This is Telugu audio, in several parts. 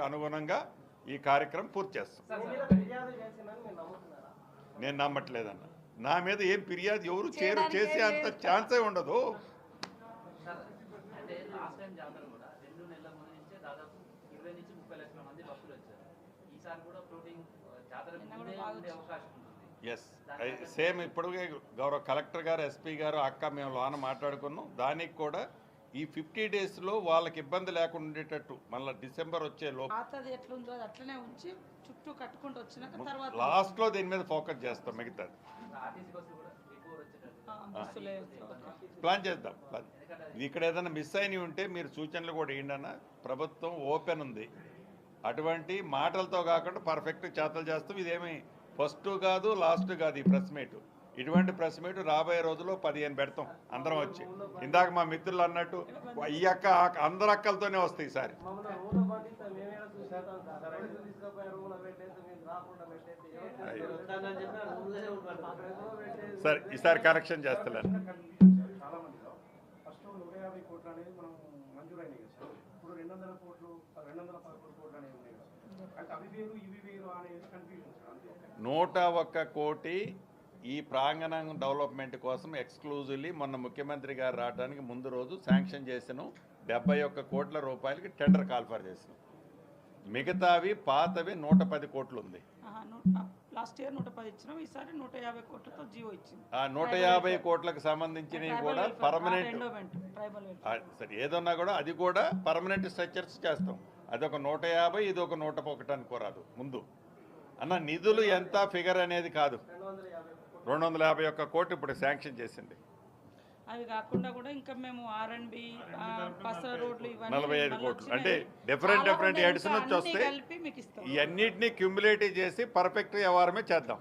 నిబంధనలకు అనుగుణంగా ఈ కార్యక్రమం పూర్తి చేస్తాం. నేను నమ్మట్లేదన్న. నా మీద ఏం ఫిర్యాదు ఎవరు చేసే అంత ఛాన్సే ఉండదు. ఎస్, సేమ్ ఇప్పుడు గౌరవ కలెక్టర్ గారు, ఎస్పీ గారు, అక్క మేము లోన మాట్లాడుకున్నాం. దానికి కూడా ఈ 50 డేస్లో వాళ్ళకి ఇబ్బంది లేకుండా ఉండేటట్టు మళ్ళీ డిసెంబర్ వచ్చే లోపు అట్లనే ఉంచి చుట్టూ కట్టుకుంటూ వచ్చినాక తర్వాత లాస్ట్లో దీని మీద ఫోకస్ చేస్తాం. మిగతాది ప్లాన్ చేద్దాం. ఇక్కడ ఏదైనా మిస్ అయినవి ఉంటే మీరు సూచనలు కూడా ఏంటన్నా, ప్రభుత్వం ఓపెన్ ఉంది. అటువంటి మాటలతో కాకుండా పర్ఫెక్ట్ చేతలు చేస్తాం. ఇదేమి ఫస్ట్ కాదు లాస్ట్ కాదు ఈ ప్రెస్ మీట్. ఇటువంటి ప్రెస్ మీట్ రాబోయే రోజుల్లో 15 పెడతాం అందరం వచ్చి. ఇందాక మా మిత్రులు అన్నట్టు ఈ అక్క అందరు అక్కలతోనే వస్తాయి ఈసారి. సరే ఈసారి కరెక్షన్ చేస్తలేను. నూట 1 కోటి ఈ ప్రాంగణం డెవలప్మెంట్ కోసం ఎక్స్క్లూజివ్లీ మొన్న ముఖ్యమంత్రి గారు రావడానికి ముందు రోజు శాంక్షన్ చేసినాం. 71 కోట్ల రూపాయలకి టెండర్ కాల్ఫర్ చేసినాం. మిగతావి పాతవి 110 కోట్లు ఉంది. లాస్ట్ ఇయర్ 110 ఇచ్చినాం, ఈసారి 150 కోట్లతో జీవో ఇచ్చింది. ఆ 150 కోట్లకు సంబంధించినవి కూడా పర్మనెంట్, సరే ఏదన్నా కూడా అది కూడా పర్మనెంట్ స్ట్రక్చర్స్ చేస్తాం. అదొక 150, ఇది ఒక 101 అనుకోరాదు ముందు అన్న. నిధులు ఎంత ఫిగర్ అనేది కాదు, 251 కోట్లు ఇప్పుడు శాంక్షన్ చేసింది. అవి కాకుండా కూడా ఇంకా మేము R&B, పసర రోడ్లు, 45 కోట్లు అంటే డిఫరెంట్ హెడ్స్ నుంచి వస్తే ఇవన్నిటినీ క్యూములేటివ్ చేసి పర్ఫెక్ట్ వ్యవహారమే చేద్దాం.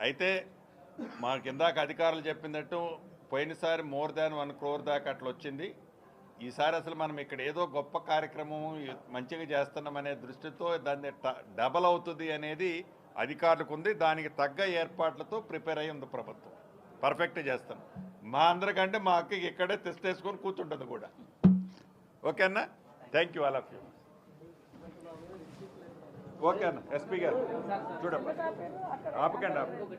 అయితే మా కిందాక అధికారులు చెప్పినట్టు పోయినసారి మోర్ దాన్ 1 crore దాకా అట్లా వచ్చింది. ఈసారి అసలు మనం ఇక్కడ ఏదో గొప్ప కార్యక్రమం మంచిగా చేస్తున్నామనే దృష్టితో దాన్ని డబల్ అవుతుంది అనేది అధికారులకు ఉంది. దానికి తగ్గ ఏర్పాట్లతో ప్రిపేర్ అయ్యి ఉంది ప్రభుత్వం. పర్ఫెక్ట్ చేస్తాం. మా అందరికంటే మా అక్కకి ఇక్కడే టెస్ట్ వేసుకొని కూర్చుంటుంది కూడా. ఓకే అన్న, thank you all of you. Okay అన్న, ఎస్పీ గారు చూడమ్మా, ఆపకండి ఆపకండి.